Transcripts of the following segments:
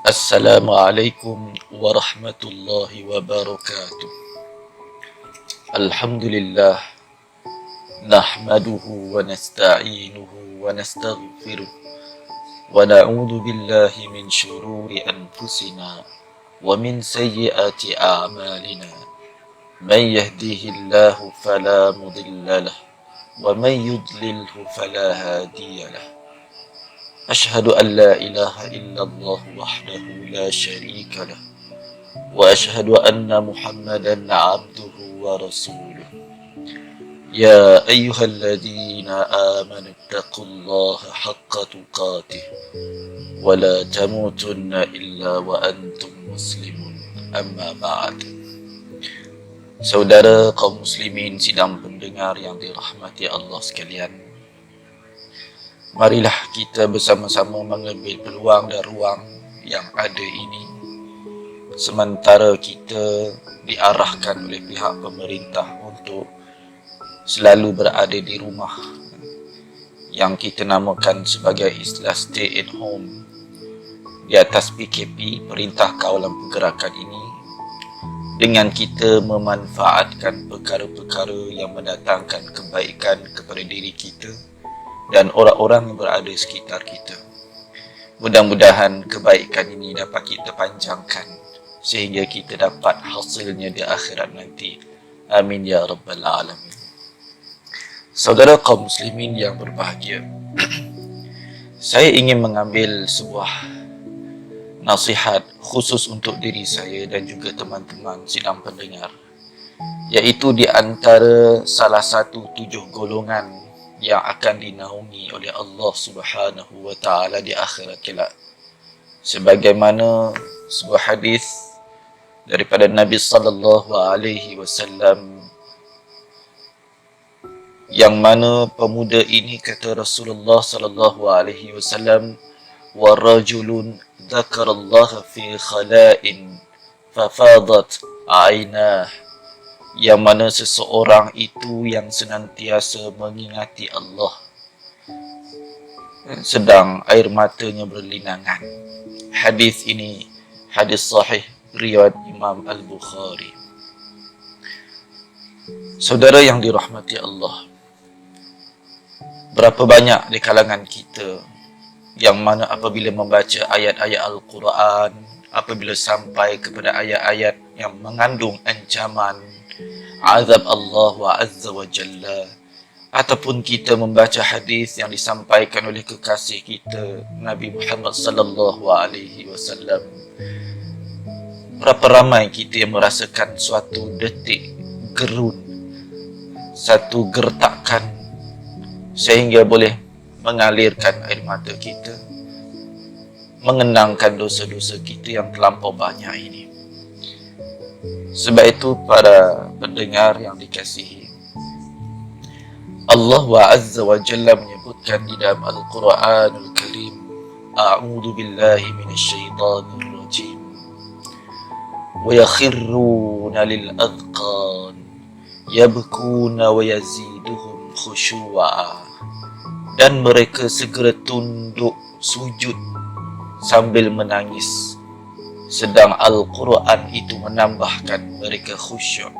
Assalamualaikum warahmatullahi wabarakatuh. Alhamdulillah, nahmaduhu wa nasta'inuhu wa nastaghfiruh wa na'udzu billahi min syururi anfusina wa min sayyiati a'malina. Man yahdihillahu fala mudilla lahu wa man yudlilhu fala hadiya lahu. أشهد أن لا إله إلا الله وحده لا شريك له وأشهد أن محمدا عبده ورسوله يا أيها الذين آمنوا اتقوا الله حق تقاته ولا تموتن إلا وأنتم مسلمون أما بعد. Saudara kaum muslimin sidang pendengar yang dirahmati Allah sekalian, marilah kita bersama-sama mengambil peluang dan ruang yang ada ini sementara kita diarahkan oleh pihak pemerintah untuk selalu berada di rumah yang kita namakan sebagai istilah stay at home di atas PKP, Perintah Kawalan Pergerakan ini, dengan kita memanfaatkan perkara-perkara yang mendatangkan kebaikan kepada diri kita dan orang-orang yang berada di sekitar kita. Mudah-mudahan kebaikan ini dapat kita panjangkan sehingga kita dapat hasilnya di akhirat nanti. Amin ya rabbal alamin. Saudara kaum muslimin yang berbahagia, saya ingin mengambil sebuah nasihat khusus untuk diri saya dan juga teman-teman sidang pendengar, iaitu di antara salah satu 7 golongan yang akan dinaungi oleh Allah Subhanahu wa taala di akhirat kelak. Sebagaimana sebuah hadis daripada Nabi sallallahu alaihi wasallam, yang mana pemuda ini, kata Rasulullah sallallahu alaihi wasallam, wa rajulun dzakarallaha fi khala'in fafadat 'ainah, yang mana seseorang itu yang senantiasa mengingati Allah sedang air matanya berlinangan. Hadis ini hadis sahih riwayat Imam Al-Bukhari. Saudara yang dirahmati Allah, berapa banyak di kalangan kita yang mana apabila membaca ayat-ayat Al-Quran, apabila sampai kepada ayat-ayat yang mengandung ancaman azab Allah wa azza wa jalla, ataupun kita membaca hadis yang disampaikan oleh kekasih kita Nabi Muhammad sallallahu alaihi wasallam, berapa ramai kita yang merasakan suatu detik gerun, satu gertakan sehingga boleh mengalirkan air mata kita, mengenangkan dosa-dosa kita yang terlampau banyak ini. Sebab itu para pendengar yang dikasihi, Allah wa azza wa jalla menyebutkan di dalam Al-Quranul Karim, A'udzu billahi minasyaitanir rajim, wa yakhruna lil adqan yabkuna wa yaziduhum khusyu'a, dan mereka segera tunduk sujud sambil menangis, sedang Al-Quran itu menambahkan mereka khusyuk.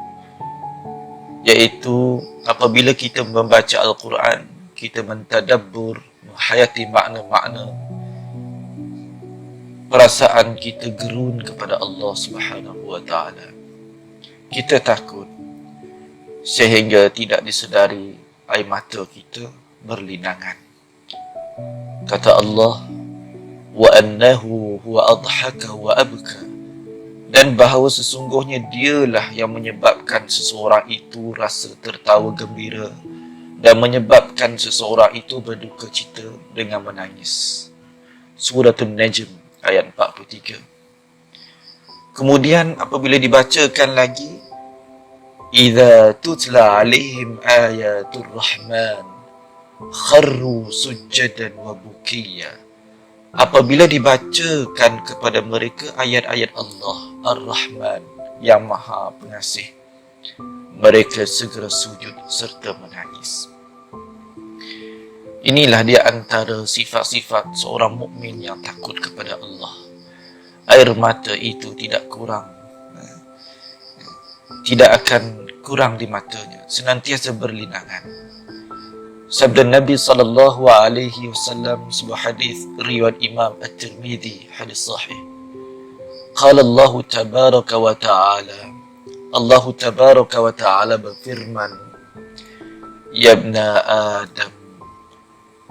Iaitu apabila kita membaca Al-Quran, kita mentadabbur, menghayati makna-makna, perasaan kita gerun kepada Allah Subhanahu wa taala. Kita takut sehingga tidak disedari air mata kita berlinangan. Kata Allah, wa annahu huwa adhaka wa abka, dan bahawa sesungguhnya dialah yang menyebabkan seseorang itu rasa tertawa gembira dan menyebabkan seseorang itu berduka cita dengan menangis. Surah An-Najm ayat 43. Kemudian apabila dibacakan lagi, idza tutla alaihim ayatul rahman kharru sujjadan wa bukiya, apabila dibacakan kepada mereka ayat-ayat Allah Ar-Rahman yang Maha Pengasih, mereka segera sujud serta menangis. Inilah dia antara sifat-sifat seorang mukmin yang takut kepada Allah. air mata itu tidak kurang, tidak akan kurang di matanya, senantiasa berlinangan. Sabda Nabi sallallahu alaihi wasallam, sebuah hadis riwayat Imam At-Tirmidzi, hadis sahih. Qala Allah tabaraka wa ta'ala, Allah tabaraka wa ta'ala berfirman, Ya ibna Adam,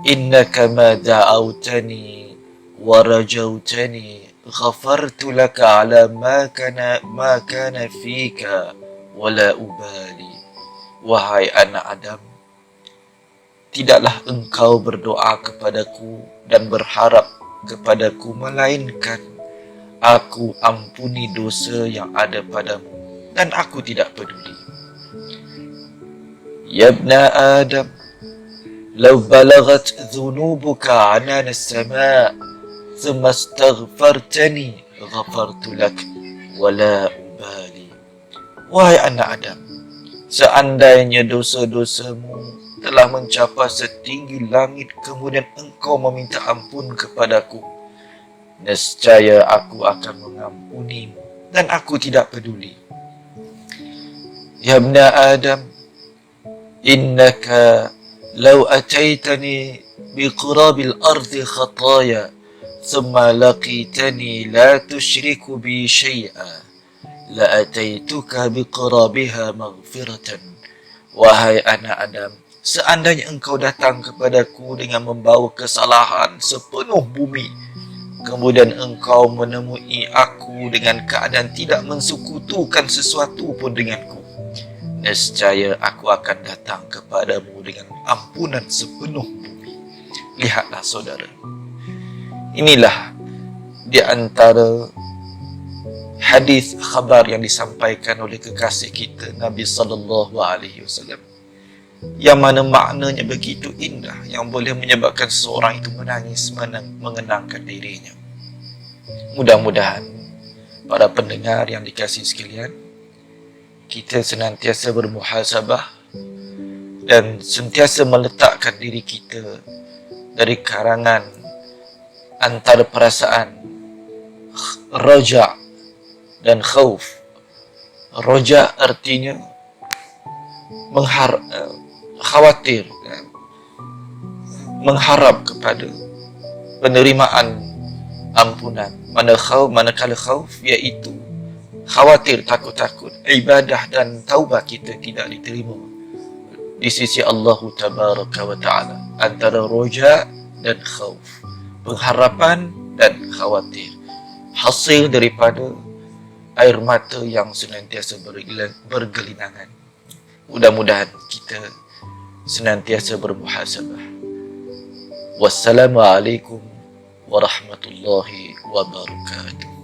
innaka ma da'awtani wa rajawtani ghafartu laka ala ma kana fika wala ubali. Wahai anak Adam, tidaklah engkau berdoa kepadaku dan berharap kepadaku, melainkan aku ampuni dosa yang ada padamu, dan aku tidak peduli. Ya ibna Adam, law balagat dhunubuka anana as-sama' thumma astaghfartani ghafartu lak wala ubali. Wahai anak Adam, seandainya dosa-dosamu telah mencapai setinggi langit, kemudian engkau meminta ampun kepadaku, nescaya aku akan mengampunimu, dan aku tidak peduli. Ya ibna Adam, innaka law ataitani biqurabil ardi khataya thumma laqitani la tushriku bi syai'a la ataituka biqurabiha maghfiratan. Wahai anak Adam, seandainya engkau datang kepadaku dengan membawa kesalahan sepenuh bumi, kemudian engkau menemui aku dengan keadaan tidak mensekutukan sesuatu pun denganku, nescaya aku akan datang kepadamu dengan ampunan sepenuh bumi. Lihatlah saudara, inilah di antara hadis khabar yang disampaikan oleh kekasih kita Nabi sallallahu alaihi wasallam, yang mana maknanya begitu indah, yang boleh menyebabkan seseorang itu menangis mengenangkan dirinya. Mudah-mudahan para pendengar yang dikasihi sekalian, kita senantiasa bermuhasabah dan sentiasa meletakkan diri kita dari karangan antara perasaan raja dan khauf. Raja artinya khawatir, mengharap kepada penerimaan ampunan. Manakala khauf, iaitu khawatir, takut-takut ibadah dan taubat kita tidak diterima di sisi Allah tabaraka wa ta'ala. Antara roja dan khauf, pengharapan dan khawatir, hasil daripada air mata yang senantiasa bergelinangan. Mudah-mudahan kita senantiasa bermuhasabah. Wassalamualaikum warahmatullahi wabarakatuh.